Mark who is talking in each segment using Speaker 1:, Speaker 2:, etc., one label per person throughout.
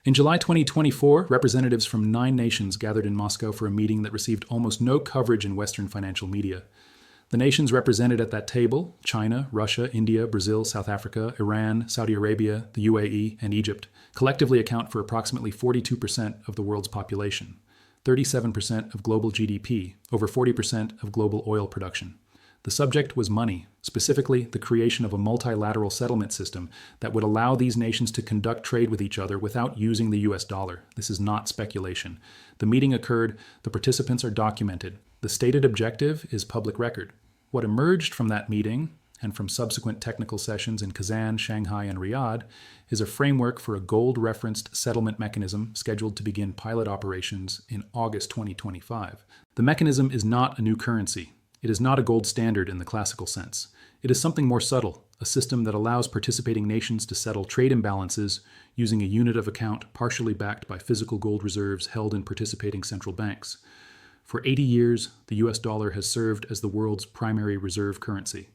Speaker 1: In July 2024, representatives from 9 nations gathered in Moscow for a meeting that received almost no coverage in Western financial media. The nations represented at that table, China, Russia, India, Brazil, South Africa, Iran, Saudi Arabia, the UAE, and Egypt, collectively account for approximately 42% of the world's population, 37% of global GDP, over 40% of global oil production. The subject was money, specifically the creation of a multilateral settlement system that would allow these nations to conduct trade with each other without using the US dollar. This is not speculation. The meeting occurred, the participants are documented. The stated objective is public record. What emerged from that meeting, and from subsequent technical sessions in Kazan, Shanghai, and Riyadh, is a framework for a gold-referenced settlement mechanism scheduled to begin pilot operations in August 2025. The mechanism is not a new currency. It is not a gold standard in the classical sense. It is something more subtle, a system that allows participating nations to settle trade imbalances using a unit of account partially backed by physical gold reserves held in participating central banks. For 80 years, the US dollar has served as the world's primary reserve currency.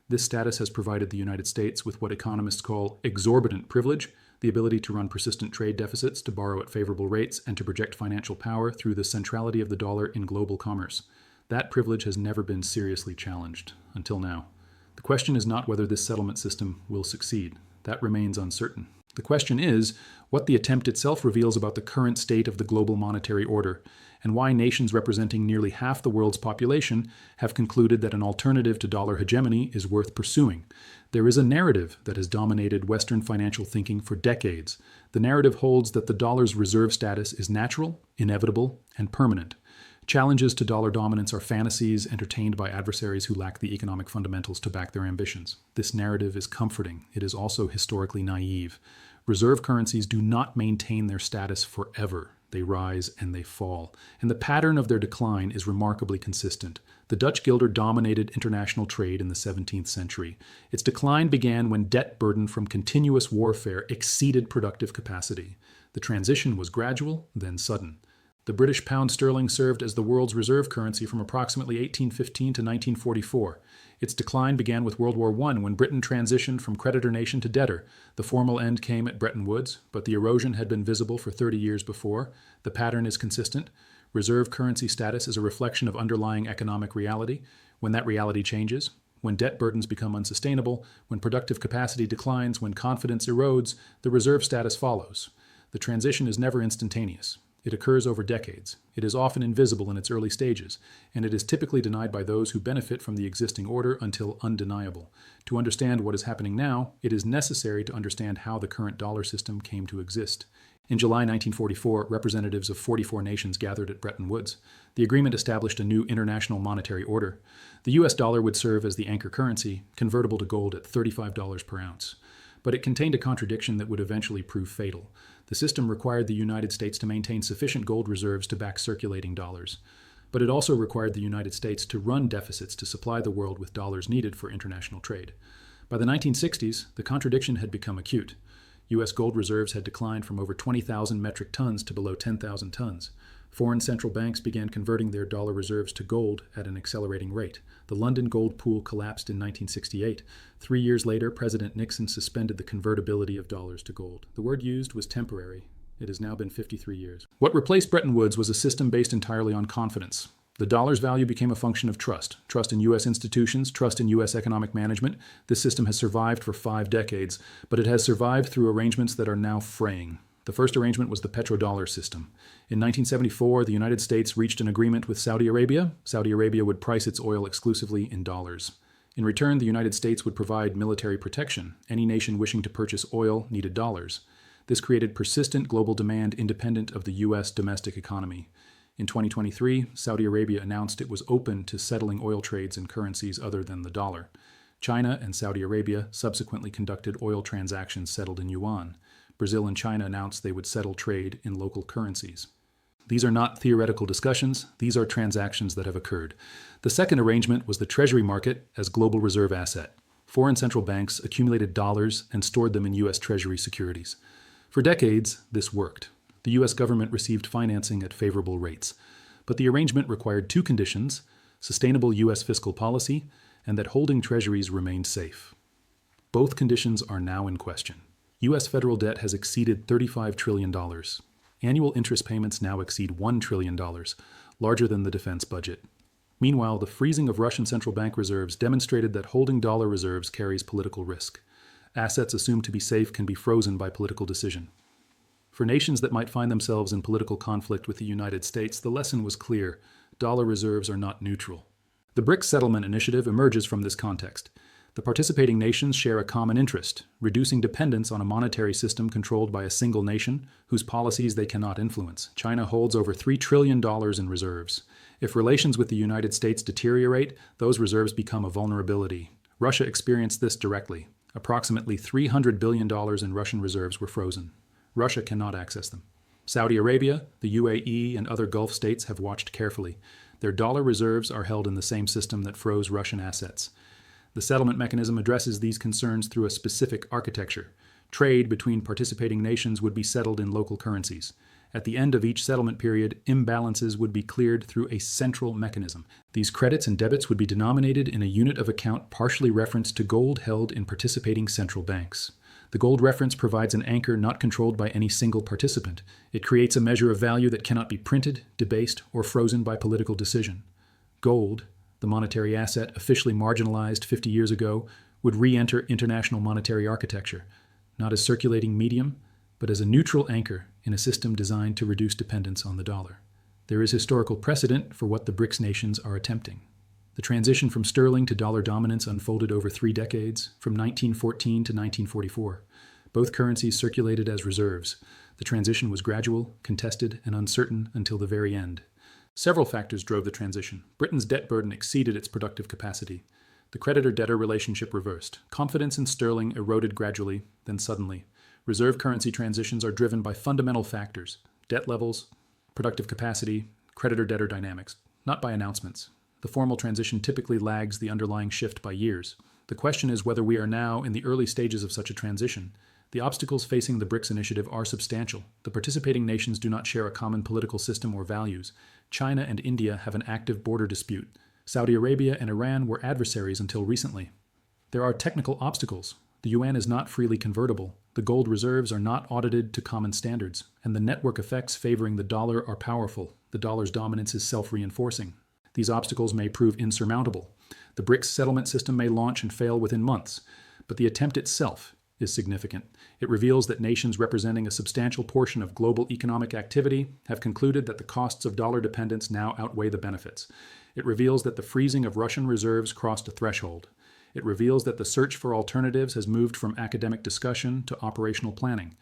Speaker 1: This status has provided the United States with what economists call exorbitant privilege, the ability to run persistent trade deficits, to borrow at favorable rates, and to project financial power through the centrality of the dollar in global commerce. That privilege has never been seriously challenged, until now. The question is not whether this settlement system will succeed. That remains uncertain. The question is what the attempt itself reveals about the current state of the global monetary order, and why nations representing nearly half the world's population have concluded that an alternative to dollar hegemony is worth pursuing. There is a narrative that has dominated Western financial thinking for decades. The narrative holds that the dollar's reserve status is natural, inevitable, and permanent. Challenges to dollar dominance are fantasies entertained by adversaries who lack the economic fundamentals to back their ambitions. This narrative is comforting. It is also historically naive. Reserve currencies do not maintain their status forever. They rise and they fall. And the pattern of their decline is remarkably consistent. The Dutch guilder dominated international trade in the 17th century. Its decline began when debt burden from continuous warfare exceeded productive capacity. The transition was gradual, then sudden. The British pound sterling served as the world's reserve currency from approximately 1815 to 1944. Its decline began with World War I when Britain transitioned from creditor nation to debtor. The formal end came at Bretton Woods, but the erosion had been visible for 30 years before. The pattern is consistent. Reserve currency status is a reflection of underlying economic reality. When that reality changes, when debt burdens become unsustainable, when productive capacity declines, when confidence erodes, the reserve status follows. The transition is never instantaneous. It occurs over decades. It is often invisible in its early stages, and it is typically denied by those who benefit from the existing order until undeniable. To understand what is happening now, it is necessary to understand how the current dollar system came to exist. In July 1944, representatives of 44 nations gathered at Bretton Woods. The agreement established a new international monetary order. The US dollar would serve as the anchor currency, convertible to gold at $35 per ounce. But it contained a contradiction that would eventually prove fatal. The system required the United States to maintain sufficient gold reserves to back circulating dollars. But it also required the United States to run deficits to supply the world with dollars needed for international trade. By the 1960s, the contradiction had become acute. U.S. gold reserves had declined from over 20,000 metric tons to below 10,000 tons. Foreign central banks began converting their dollar reserves to gold at an accelerating rate. The London gold pool collapsed in 1968. 3 years later, President Nixon suspended the convertibility of dollars to gold. The word used was temporary. It has now been 53 years. What replaced Bretton Woods was a system based entirely on confidence. The dollar's value became a function of trust. Trust in U.S. institutions, trust in U.S. economic management. This system has survived for 5 decades, but it has survived through arrangements that are now fraying. The first arrangement was the petrodollar system. In 1974, the United States reached an agreement with Saudi Arabia. Saudi Arabia would price its oil exclusively in dollars. In return, the United States would provide military protection. Any nation wishing to purchase oil needed dollars. This created persistent global demand independent of the U.S. domestic economy. In 2023, Saudi Arabia announced it was open to settling oil trades in currencies other than the dollar. China and Saudi Arabia subsequently conducted oil transactions settled in yuan. Brazil and China announced they would settle trade in local currencies. These are not theoretical discussions, these are transactions that have occurred. The second arrangement was the treasury market as global reserve asset. Foreign central banks accumulated dollars and stored them in U.S. Treasury securities. For decades, this worked. The U.S. government received financing at favorable rates. But the arrangement required 2 conditions: sustainable U.S. fiscal policy and that holding treasuries remained safe. Both conditions are now in question. U.S. federal debt has exceeded $35 trillion. Annual interest payments now exceed $1 trillion, larger than the defense budget. Meanwhile, the freezing of Russian central bank reserves demonstrated that holding dollar reserves carries political risk. Assets assumed to be safe can be frozen by political decision. For nations that might find themselves in political conflict with the United States, the lesson was clear: dollar reserves are not neutral. The BRICS settlement initiative emerges from this context. The participating nations share a common interest: reducing dependence on a monetary system controlled by a single nation whose policies they cannot influence. China holds over $3 trillion in reserves. If relations with the United States deteriorate, those reserves become a vulnerability. Russia experienced this directly. Approximately $300 billion in Russian reserves were frozen. Russia cannot access them. Saudi Arabia, the UAE, and other Gulf states have watched carefully. Their dollar reserves are held in the same system that froze Russian assets. The settlement mechanism addresses these concerns through a specific architecture. Trade between participating nations would be settled in local currencies. At the end of each settlement period, imbalances would be cleared through a central mechanism. These credits and debits would be denominated in a unit of account partially referenced to gold held in participating central banks. The gold reference provides an anchor not controlled by any single participant. It creates a measure of value that cannot be printed, debased, or frozen by political decision. Gold, the monetary asset officially marginalized 50 years ago, would re-enter international monetary architecture, not as circulating medium, but as a neutral anchor in a system designed to reduce dependence on the dollar. There is historical precedent for what the BRICS nations are attempting. The transition from sterling to dollar dominance unfolded over 3 decades, from 1914 to 1944. Both currencies circulated as reserves. The transition was gradual, contested, and uncertain until the very end. Several factors drove the transition. Britain's debt burden exceeded its productive capacity. The creditor-debtor relationship reversed. Confidence in sterling eroded gradually, then suddenly. Reserve currency transitions are driven by fundamental factors: debt levels, productive capacity, creditor-debtor dynamics, not by announcements. The formal transition typically lags the underlying shift by years. The question is whether we are now in the early stages of such a transition. The obstacles facing the BRICS initiative are substantial. The participating nations do not share a common political system or values. China and India have an active border dispute. Saudi Arabia and Iran were adversaries until recently. There are technical obstacles. The yuan is not freely convertible. The gold reserves are not audited to common standards. And the network effects favoring the dollar are powerful. The dollar's dominance is self-reinforcing. These obstacles may prove insurmountable. The BRICS settlement system may launch and fail within months, but the attempt itself is significant. It reveals that nations representing a substantial portion of global economic activity have concluded that the costs of dollar dependence now outweigh the benefits. It reveals that the freezing of Russian reserves crossed a threshold. It reveals that the search for alternatives has moved from academic discussion to operational planning.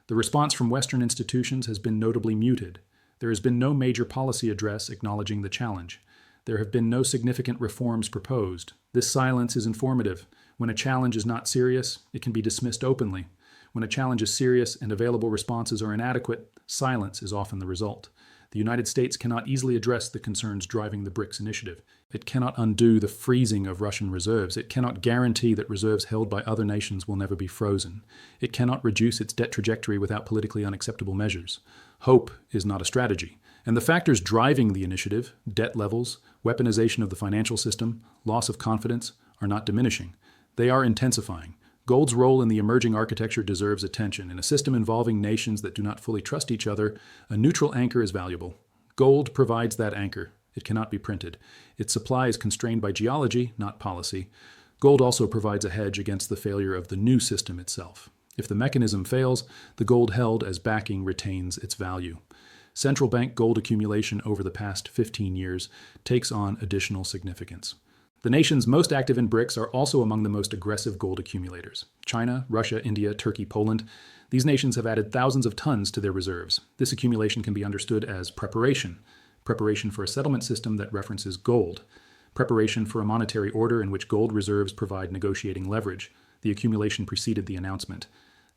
Speaker 1: The response from Western institutions has been notably muted. There has been no major policy address acknowledging the challenge. There have been no significant reforms proposed. This silence is informative. When a challenge is not serious, it can be dismissed openly. When a challenge is serious and available responses are inadequate, silence is often the result. The United States cannot easily address the concerns driving the BRICS initiative. It cannot undo the freezing of Russian reserves. It cannot guarantee that reserves held by other nations will never be frozen. It cannot reduce its debt trajectory without politically unacceptable measures. Hope is not a strategy. And the factors driving the initiative, debt levels, weaponization of the financial system, loss of confidence, are not diminishing. They are intensifying. Gold's role in the emerging architecture deserves attention. In a system involving nations that do not fully trust each other, a neutral anchor is valuable. Gold provides that anchor. It cannot be printed. Its supply is constrained by geology, not policy. Gold also provides a hedge against the failure of the new system itself. If the mechanism fails, the gold held as backing retains its value. Central bank gold accumulation over the past 15 years takes on additional significance. The nations most active in BRICS are also among the most aggressive gold accumulators. China, Russia, India, Turkey, Poland. These nations have added thousands of tons to their reserves. This accumulation can be understood as preparation for a settlement system that references gold, preparation for a monetary order in which gold reserves provide negotiating leverage. The accumulation preceded the announcement.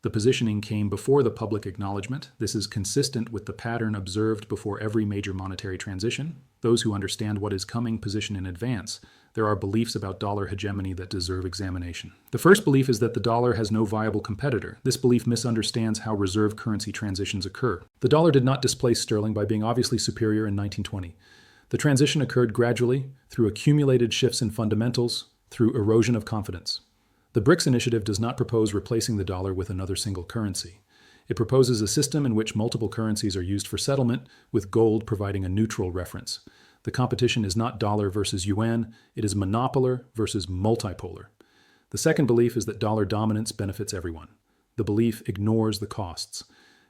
Speaker 1: The positioning came before the public acknowledgement. This is consistent with the pattern observed before every major monetary transition. Those who understand what is coming position in advance. There are beliefs about dollar hegemony that deserve examination. The first belief is that the dollar has no viable competitor. This belief misunderstands how reserve currency transitions occur. The dollar did not displace sterling by being obviously superior in 1920. The transition occurred gradually through accumulated shifts in fundamentals, through erosion of confidence. The BRICS initiative does not propose replacing the dollar with another single currency. It proposes a system in which multiple currencies are used for settlement, with gold providing a neutral reference. The competition is not dollar versus yuan, it is monopolar versus multipolar. The second belief is that dollar dominance benefits everyone. The belief ignores the costs.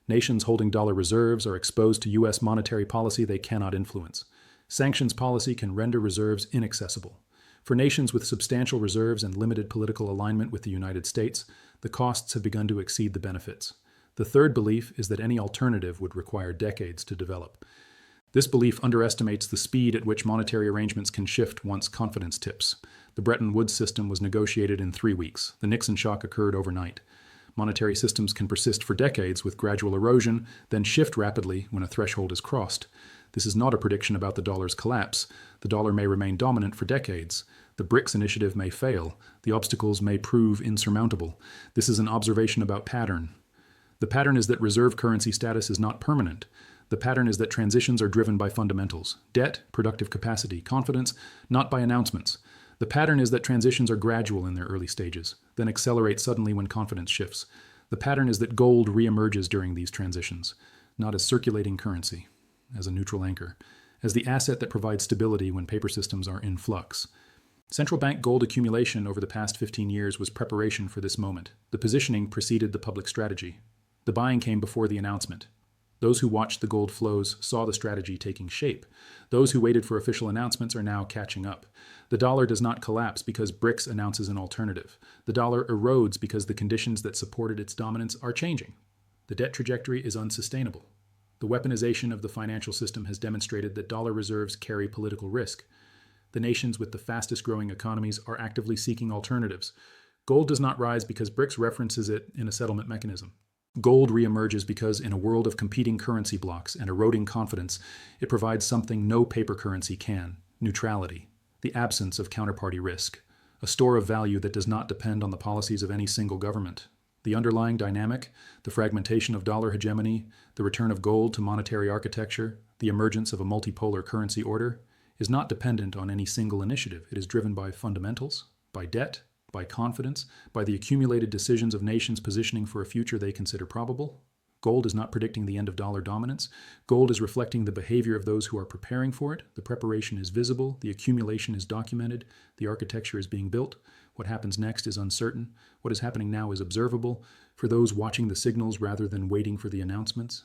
Speaker 1: Nations holding dollar reserves are exposed to U.S. monetary policy they cannot influence. Sanctions policy can render reserves inaccessible. For nations with substantial reserves and limited political alignment with the United States, the costs have begun to exceed the benefits. The third belief is that any alternative would require decades to develop. This belief underestimates the speed at which monetary arrangements can shift once confidence tips. The Bretton Woods system was negotiated in 3 weeks. The Nixon shock occurred overnight. Monetary systems can persist for decades with gradual erosion, then shift rapidly when a threshold is crossed. This is not a prediction about the dollar's collapse. The dollar may remain dominant for decades. The BRICS initiative may fail. The obstacles may prove insurmountable. This is an observation about pattern. The pattern is that reserve currency status is not permanent. The pattern is that transitions are driven by fundamentals: debt, productive capacity, confidence, not by announcements. The pattern is that transitions are gradual in their early stages, then accelerate suddenly when confidence shifts. The pattern is that gold reemerges during these transitions, not as circulating currency, as a neutral anchor, as the asset that provides stability when paper systems are in flux. Central bank gold accumulation over the past 15 years was preparation for this moment. The positioning preceded the public strategy. The buying came before the announcement. Those who watched the gold flows saw the strategy taking shape. Those who waited for official announcements are now catching up. The dollar does not collapse because BRICS announces an alternative. The dollar erodes because the conditions that supported its dominance are changing. The debt trajectory is unsustainable. The weaponization of the financial system has demonstrated that dollar reserves carry political risk. The nations with the fastest growing economies are actively seeking alternatives. Gold does not rise because BRICS references it in a settlement mechanism. Gold reemerges because, in a world of competing currency blocks and eroding confidence, it provides something no paper currency can: neutrality, the absence of counterparty risk, a store of value that does not depend on the policies of any single government. The underlying dynamic, the fragmentation of dollar hegemony, the return of gold to monetary architecture, the emergence of a multipolar currency order, is not dependent on any single initiative. It is driven by fundamentals, by debt, by confidence, by the accumulated decisions of nations positioning for a future they consider probable. Gold is not predicting the end of dollar dominance. Gold is reflecting the behavior of those who are preparing for it. The preparation is visible, the accumulation is documented, the architecture is being built. What happens next is uncertain. What is happening now is observable. For those watching the signals rather than waiting for the announcements,